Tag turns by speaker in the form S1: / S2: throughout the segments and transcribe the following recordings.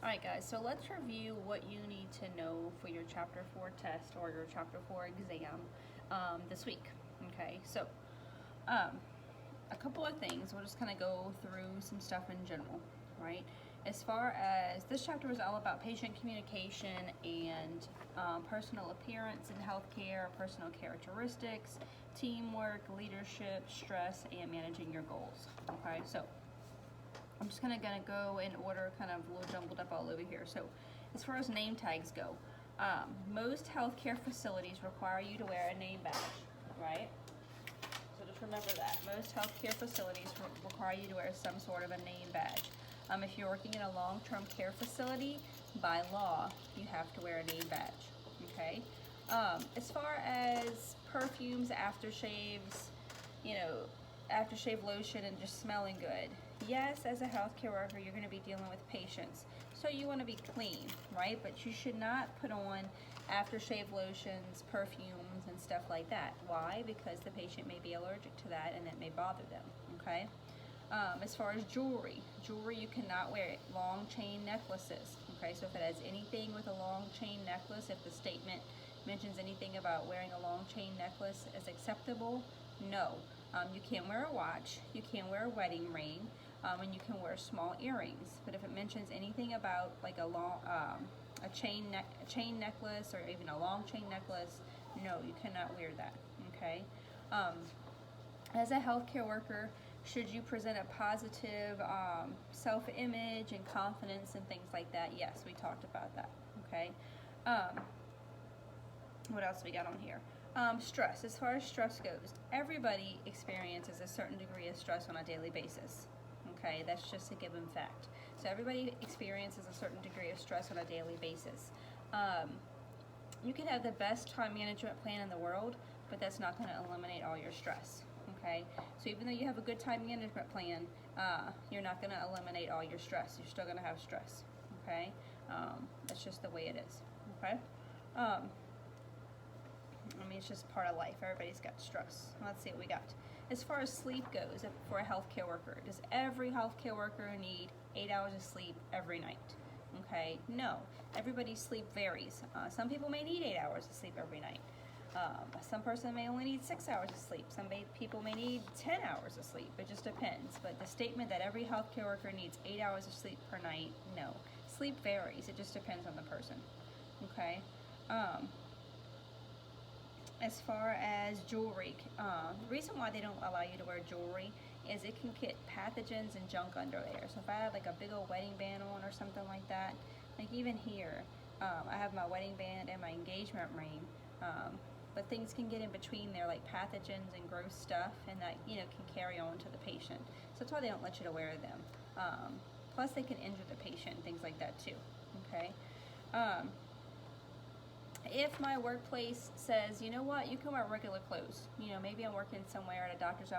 S1: Alright guys, so let's review what you need to know for your Chapter 4 test or your Chapter 4 exam this week. Okay, so a couple of things. We'll just kind of go through some stuff in general, right? As far as this chapter is all about patient communication and personal appearance in healthcare, personal characteristics, teamwork, leadership, stress, and managing your goals. Okay, so I'm just gonna go in order, kind of a little jumbled up all over here. So as far as name tags go, most healthcare facilities require you to wear a name badge, right? So just remember that. Most healthcare facilities require you to wear some sort of a name badge. If you're working in a long-term care facility, by law, you have to wear a name badge, okay? As far as perfumes, aftershaves, aftershave lotion and just smelling good. Yes, as a healthcare worker, you're going to be dealing with patients, so you want to be clean, right? But you should not put on aftershave lotions, perfumes, and stuff like that. Why? Because the patient may be allergic to that and it may bother them, okay? As far as jewelry, you cannot wear long chain necklaces, okay? So if it has anything with a long chain necklace, if the statement mentions anything about wearing a long chain necklace as acceptable, no. You can't wear a watch, you can't wear a wedding ring, and you can wear small earrings. But if it mentions anything about like a chain necklace or even a long chain necklace, no, you cannot wear that, okay? As a healthcare worker, should you present a positive self-image and confidence and things like that? Yes, we talked about that, okay? What else we got on here? Stress. As far as stress goes, everybody experiences a certain degree of stress on a daily basis. Okay, that's just a given fact. So everybody experiences a certain degree of stress on a daily basis. You can have the best time management plan in the world, but that's not going to eliminate all your stress. Okay, so even though you have a good time management plan, you're not going to eliminate all your stress. You're still going to have stress. Okay, that's just the way it is. Okay. It's just part of life. Everybody's got stress. Let's see what we got. As far as sleep goes, for a healthcare worker, does every healthcare worker need 8 hours of sleep every night? Okay, no. Everybody's sleep varies. Some people may need 8 hours of sleep every night. Some person may only need 6 hours of sleep. Some people may need 10 hours of sleep. It just depends. But the statement that every healthcare worker needs 8 hours of sleep per night, no. Sleep varies. It just depends on the person. Okay. As far as jewelry, the reason why they don't allow you to wear jewelry is it can get pathogens and junk under there. So if I have like a big old wedding band on or something like that, like even here, I have my wedding band and my engagement ring, but things can get in between there, like pathogens and gross stuff, and that can carry on to the patient. So that's why they don't let you to wear them. Plus they can injure the patient and things like that too. Okay. If my workplace says, you know what, you can wear regular clothes, maybe I'm working somewhere at a doctor's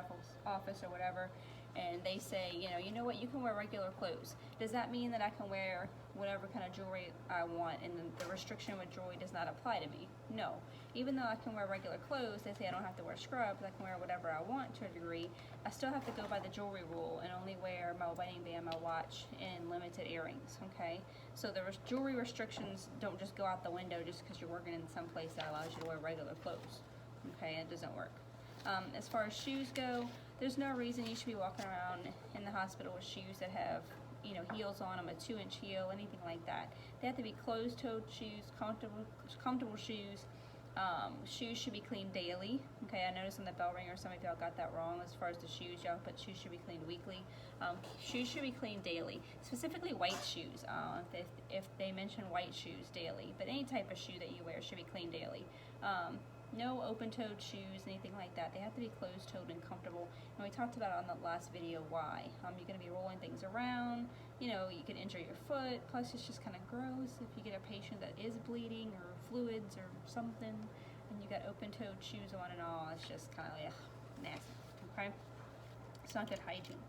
S1: office or whatever, and they say, you know what, you can wear regular clothes. Does that mean that I can wear whatever kind of jewelry I want and the restriction with jewelry does not apply to me? No. Even though I can wear regular clothes, they say I don't have to wear scrubs, I can wear whatever I want to a degree, I still have to go by the jewelry rule and only wear my wedding band, my watch, and limited earrings, okay? So the jewelry restrictions don't just go out the window just because you're working in some place that allows you to wear regular clothes, okay? It doesn't work. As far as shoes go, there's no reason you should be walking around in the hospital with shoes that have heels on them, a 2-inch heel, anything like that. They have to be closed-toed shoes, comfortable shoes. Shoes should be cleaned daily. Okay, I noticed on the bell ringer some of y'all got that wrong as far as the shoes. Y'all put shoes should be cleaned weekly. Shoes should be cleaned daily, specifically white shoes. If they mention white shoes daily, but any type of shoe that you wear should be cleaned daily. No open-toed shoes, anything like that. They have to be closed-toed and comfortable. And we talked about on the last video why. You're going to be rolling things around. You can injure your foot. Plus, it's just kind of gross if you get a patient that is bleeding or fluids or something, and you got open-toed shoes on and all. It's just kind of like nasty. Okay, it's not good hygiene.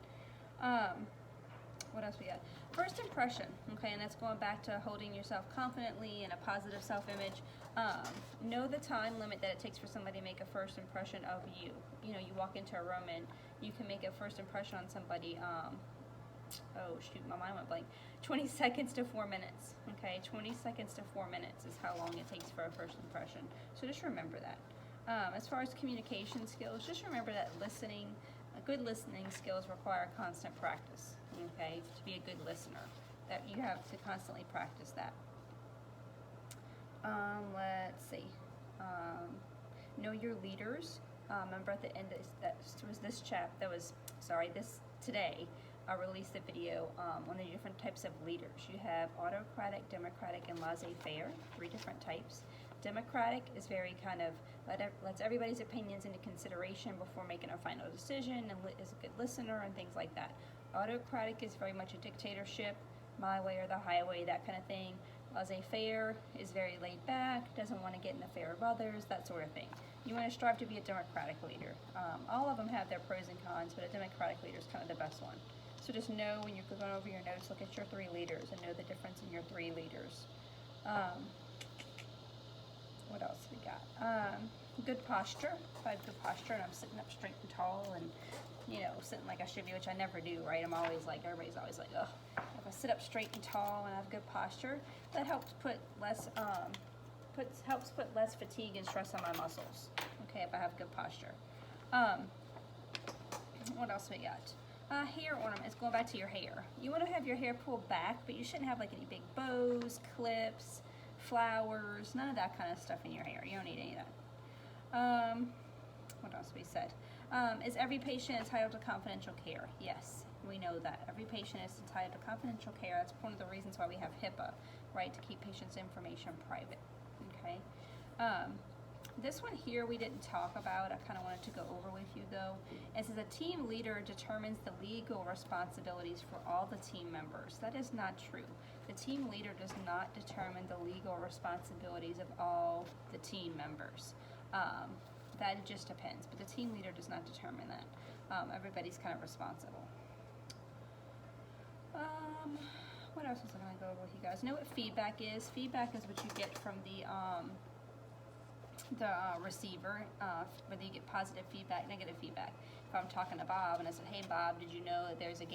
S1: What else we got? First impression, okay, and that's going back to holding yourself confidently and a positive self-image. Know the time limit that it takes for somebody to make a first impression of you. You walk into a room and you can make a first impression on somebody oh shoot, my mind went blank. 20 seconds to 4 minutes. Okay, 20 seconds to 4 minutes is how long it takes for a first impression. So just remember that. As far as communication skills, just remember that good listening skills require constant practice. Okay, to be a good listener, that you have to constantly practice that. Let's see. Know your leaders. Remember at the end, that was this today, I released a video on the different types of leaders. You have autocratic, democratic, and laissez-faire, 3 different types. Democratic is very kind of lets everybody's opinions into consideration before making a final decision, and is a good listener and things like that. Autocratic is very much a dictatorship, my way or the highway, that kind of thing. Laissez-faire is very laid back, doesn't want to get in the fare of others, that sort of thing. You want to strive to be a democratic leader. All of them have their pros and cons, but a democratic leader is kind of the best one. So just know when you're going over your notes, look at your 3 leaders and know the difference in your 3 leaders. What else we got? Good posture. If I have good posture and I'm sitting up straight and tall and, sitting like I should be, which I never do, right? I'm always like, everybody's always like, ugh. If I sit up straight and tall and I have good posture, that helps put less fatigue and stress on my muscles. Okay, if I have good posture. What else we got? Hair ornaments, going back to your hair. You want to have your hair pulled back, but you shouldn't have like any big bows, clips, flowers, none of that kind of stuff in your hair. You don't need any of that. What else we said? Is every patient entitled to confidential care? Yes, we know that. Every patient is entitled to confidential care. That's one of the reasons why we have HIPAA, right, to keep patients' information private. Okay. This one here we didn't talk about. I kind of wanted to go over with you though. It says a team leader determines the legal responsibilities for all the team members. That is not true. The team leader does not determine the legal responsibilities of all the team members. That just depends, but the team leader does not determine that. Everybody's kind of responsible. What else was I going to go over with you guys? Know what feedback is? Feedback is what you get from the receiver, whether you get positive feedback, negative feedback. If I'm talking to Bob and I said, hey Bob, did you know that there's a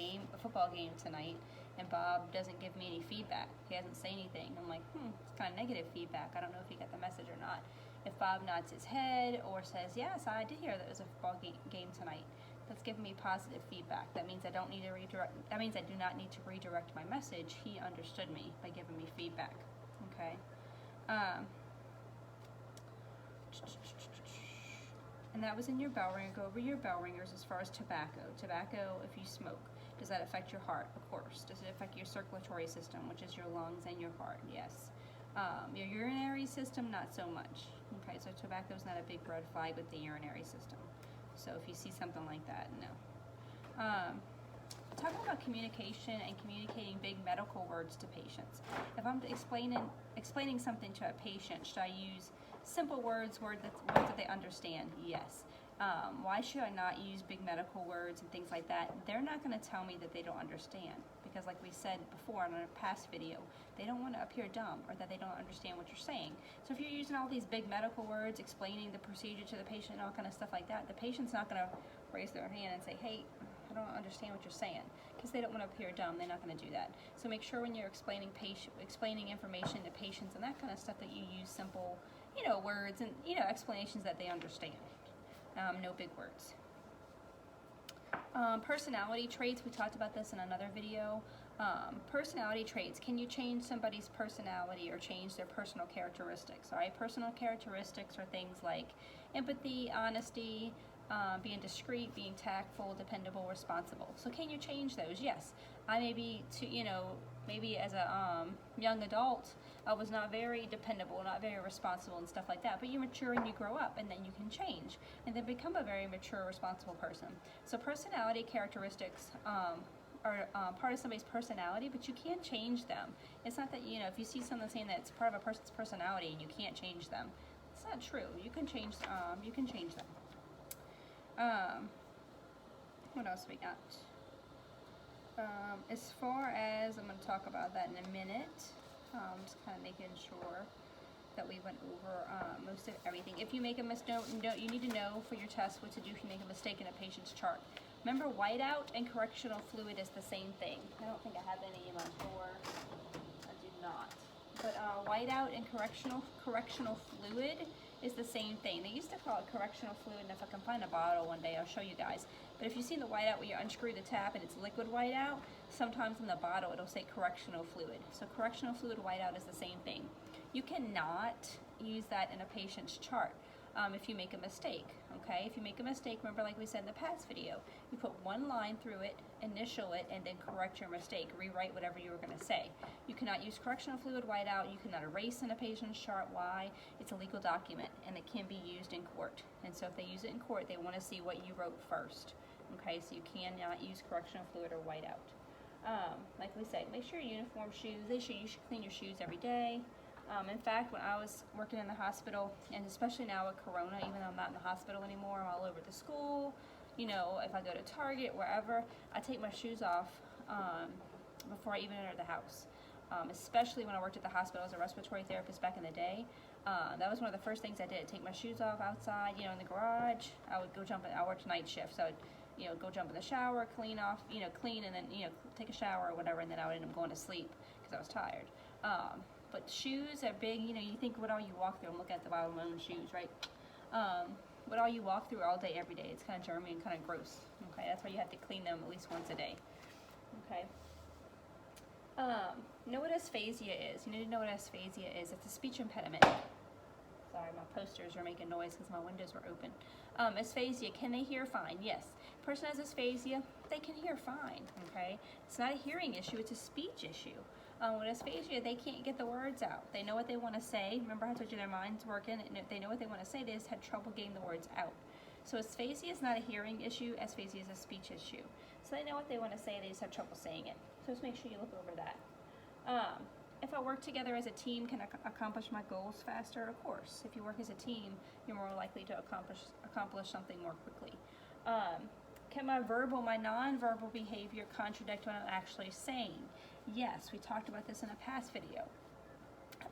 S1: football game tonight, and Bob doesn't give me any feedback, he doesn't say anything, I'm like, it's kind of negative feedback, I don't know if he got the message or not. If Bob nods his head or says, yes, I did hear that there was a football game tonight, that's giving me positive feedback. That means I don't need to redirect, that means I do not need to redirect my message. He understood me by giving me feedback. Okay. And that was in your bell ringer. Go over your bell ringers as far as tobacco. Tobacco, if you smoke, does that affect your heart? Of course. Does it affect your circulatory system, which is your lungs and your heart? Yes. Your urinary system, not so much. Okay, so tobacco is not a big red flag with the urinary system. So if you see something like that, no. Talking about communication and communicating big medical words to patients. If I'm explaining something to a patient, should I use simple words that they understand? Yes. Why should I not use big medical words and things like that? They're not going to tell me that they don't understand, because like we said before in a past video, they don't want to appear dumb or that they don't understand what you're saying. So if you're using all these big medical words, explaining the procedure to the patient and all kind of stuff like that, the patient's not going to raise their hand and say, hey, I don't understand what you're saying, because they don't want to appear dumb. They're not going to do that. So make sure when you're explaining information to patients and that kind of stuff that you use simple, words and, explanations that they understand. No big words. Personality traits, we talked about this in another video. Personality traits, can you change somebody's personality or change their personal characteristics? All right, personal characteristics are things like empathy, honesty, being discreet, being tactful, dependable, responsible. So can you change those? Yes. I may be, maybe as a young adult, I was not very dependable, not very responsible and stuff like that. But you mature and you grow up, and then you can change and then become a very mature, responsible person. So personality characteristics are part of somebody's personality, but you can change them. It's not that, if you see someone saying that it's part of a person's personality and you can't change them, it's not true. You can change them. What else we got? As far as, I'm going to talk about that in a minute, just kind of making sure that we went over most of everything. If you make a mistake, you need to know for your test what to do if you make a mistake in a patient's chart. Remember, whiteout and correctional fluid is the same thing. I don't think I have any in my drawer. I do not. But whiteout and correctional fluid is the same thing. They used to call it correctional fluid, and if I can find a bottle one day, I'll show you guys. But if you've seen the whiteout where you unscrew the tap and it's liquid whiteout, sometimes in the bottle it'll say correctional fluid. So correctional fluid whiteout is the same thing. You cannot use that in a patient's chart. If you make a mistake, okay? If you make a mistake, remember like we said in the past video, you put one line through it, initial it, and then correct your mistake. Rewrite whatever you were going to say. You cannot use correctional fluid whiteout. You cannot erase in a patient's chart. Why? It's a legal document, and it can be used in court. And so if they use it in court, they want to see what you wrote first, okay? So you cannot use correctional fluid or whiteout. Like we said, make sure your uniform shoes, you should clean your shoes every day. In fact, when I was working in the hospital, and especially now with Corona, even though I'm not in the hospital anymore, I'm all over the school, you know, if I go to Target, wherever, I take my shoes off before I even enter the house. Especially when I worked at the hospital as a respiratory therapist back in the day. That was one of the first things I did, take my shoes off outside, you know, in the garage. I would go jump in, I worked night shift, so I would, you know, go jump in the shower, clean and then, you know, take a shower or whatever, and then I would end up going to sleep because I was tired. But shoes are big, you know, you think what all you walk through, I'm looking at the bottom of my own shoes, right? What all you walk through all day, every day, it's kind of germy and kind of gross, okay? That's why you have to clean them at least once a day, okay? Know what asphasia is. You need to know what asphasia is. It's a speech impediment. Sorry, my posters are making noise because my windows were open. Asphasia, can they hear fine? Yes. Person has asphasia, they can hear fine, okay? It's not a hearing issue, it's a speech issue. With asphasia, they can't get the words out. They know what they want to say. Remember I told you their mind's working, and if they know what they want to say, they just had trouble getting the words out. So asphasia is not a hearing issue, asphasia is a speech issue. So they know what they want to say, they just have trouble saying it. So just make sure you look over that. If I work together as a team, can I accomplish my goals faster? Of course. If you work as a team, you're more likely to accomplish something more quickly. Can my non-verbal behavior contradict what I'm actually saying? Yes, we talked about this in a past video.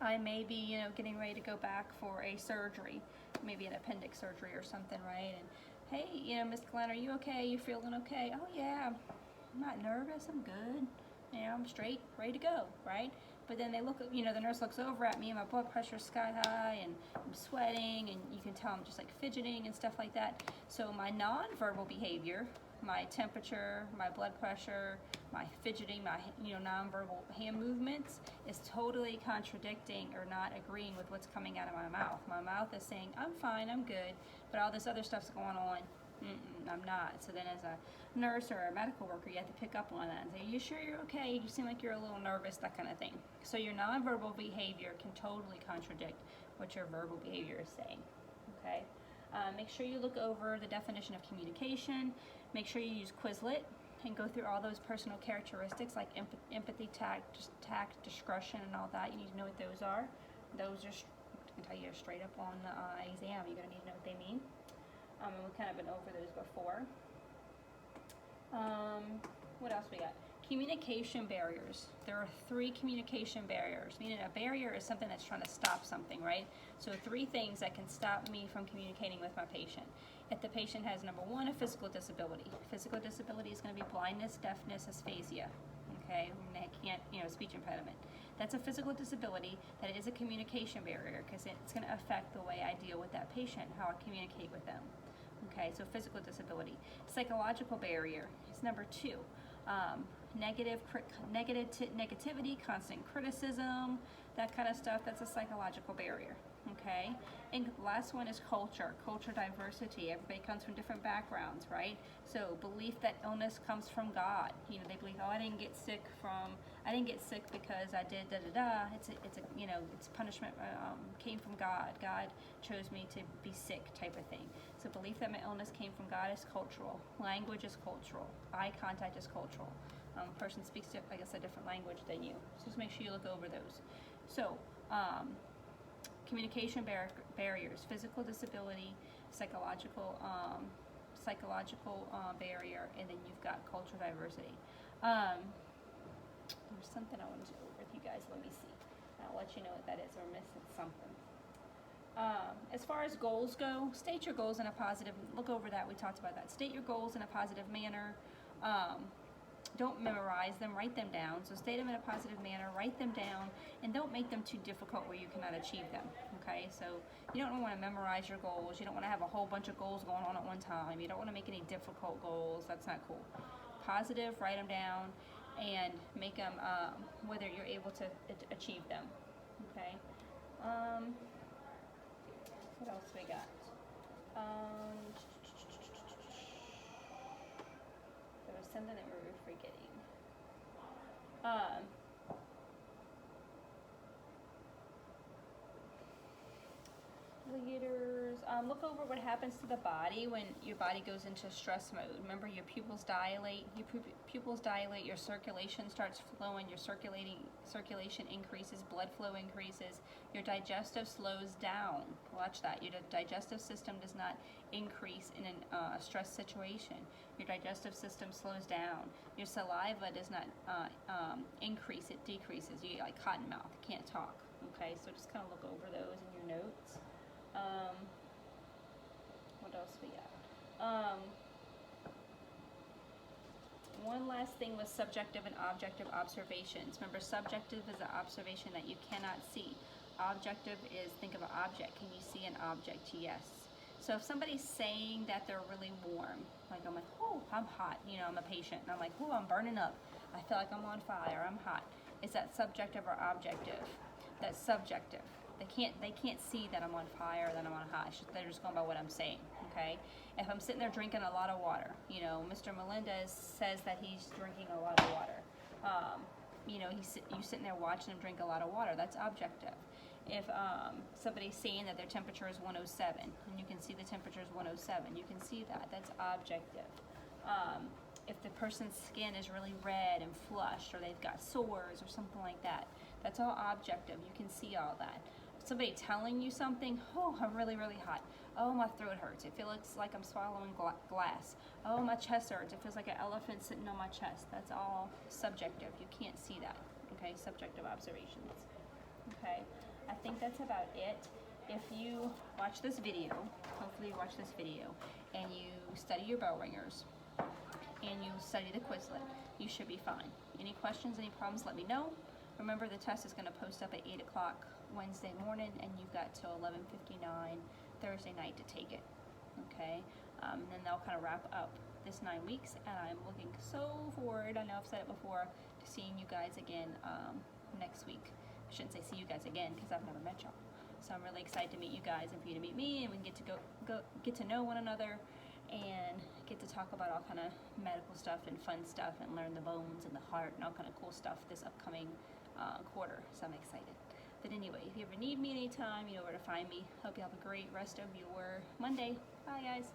S1: I may be, you know, getting ready to go back for a surgery, maybe an appendix surgery or something, right? And hey, you know, Miss Glenn, are you okay? You feeling okay? Oh yeah, I'm not nervous. I'm good. You know, I'm straight, ready to go, right? But then they look, you know, the nurse looks over at me and my blood pressure's sky high and I'm sweating and you can tell I'm just like fidgeting and stuff like that. So my non-verbal behavior, my temperature, my blood pressure, my fidgeting, my, you know, non-verbal hand movements is totally contradicting or not agreeing with what's coming out of my mouth. My mouth is saying, I'm fine, I'm good, but all this other stuff's going on. I'm not. So then as a nurse or a medical worker, you have to pick up on that and say, you sure you're okay? You seem like you're a little nervous, that kind of thing. So your nonverbal behavior can totally contradict what your verbal behavior is saying, okay? Make sure you look over the definition of communication. Make sure you use Quizlet and go through all those personal characteristics like empathy, tact, discretion, and all that. You need to know what those are. Those are, I can tell you straight up on the exam, you're going to need to know what they mean. And we've kind of been over those before. What else we got? Communication barriers. There are 3 communication barriers, meaning a barrier is something that's trying to stop something, right? So 3 things that can stop me from communicating with my patient. If the patient has, number 1, a physical disability. Physical disability is going to be blindness, deafness, asphasia, okay? And they can't, you know, speech impediment. That's a physical disability. That is a communication barrier because it's going to affect the way I deal with that patient, how I communicate with them. Okay, so physical disability. Psychological barrier is number 2. Negativity, constant criticism, that kind of stuff, that's a psychological barrier, okay? And last one is culture diversity. Everybody comes from different backgrounds, right? So belief that illness comes from God. You know, they believe, oh, I didn't get sick because I did da-da-da. It's a, you know, it's punishment came from God. God chose me to be sick type of thing. So belief that my illness came from God is cultural. Language is cultural. Eye contact is cultural. Person speaks, I guess, a different language than you. So just make sure you look over those. So, communication barriers, physical disability, psychological barrier, and then you've got cultural diversity. There's something I wanted to go over with you guys. Let me see. I'll let you know what that is. We're missing something. As far as goals go, state your goals in a positive, look over that, we talked about that. State your goals in a positive manner. Don't memorize them, write them down. So state them in a positive manner, write them down, and don't make them too difficult where you cannot achieve them, okay? So you don't want to memorize your goals. You don't want to have a whole bunch of goals going on at one time. You don't want to make any difficult goals. That's not cool. Positive, write them down, and make them whether you're able to achieve them, okay? What else we got? There was something that we were forgetting. Leaders, look over what happens to the body when your body goes into stress mode. Remember, your pupils dilate. Your pupils dilate. Your circulation starts flowing. Your circulation increases. Blood flow increases. Your digestive slows down. Watch that. Your digestive system does not increase in a stress situation. Your digestive system slows down. Your saliva does not increase. It decreases. You get like cotton mouth. Can't talk. Okay, so just kind of look over those in your notes. What else we got? One last thing was subjective and objective observations. Remember, subjective is an observation that you cannot see. Objective is, think of an object. Can you see an object? Yes. So if somebody's saying that they're really warm, like I'm like, oh, I'm hot. You know, I'm a patient, and I'm like, oh, I'm burning up. I feel like I'm on fire. I'm hot. Is that subjective or objective? That's subjective. They can't see that I'm on fire, that I'm on hot. They're just going by what I'm saying, okay? If I'm sitting there drinking a lot of water, you know, Mr. Melendez says that he's drinking a lot of water. You know, you sitting there watching him drink a lot of water. That's objective. If somebody's saying that their temperature is 107, and you can see the temperature is 107, you can see that. That's objective. If the person's skin is really red and flushed, or they've got sores or something like that, that's all objective. You can see all that. Somebody telling you something, oh, I'm really, really hot. Oh, my throat hurts. It feels like I'm swallowing glass. Oh, my chest hurts. It feels like an elephant sitting on my chest. That's all subjective. You can't see that, okay? Subjective observations, okay? I think that's about it. If you watch this video, hopefully you watch this video, and you study your bell ringers, and you study the Quizlet, you should be fine. Any questions, any problems, let me know. Remember, the test is going to post up at 8 o'clock Wednesday morning, and you've got till 11:59 Thursday night to take it, okay? And then they'll kind of wrap up this 9 weeks, and I'm looking so forward, I know I've said it before, to seeing you guys again next week. I shouldn't say see you guys again, because I've never met y'all. So I'm really excited to meet you guys and for you to meet me, and we can get to know one another and get to talk about all kind of medical stuff and fun stuff and learn the bones and the heart and all kind of cool stuff this upcoming quarter. So I'm excited. But anyway, if you ever need me anytime, you know where to find me. Hope you have a great rest of your Monday. Bye, guys.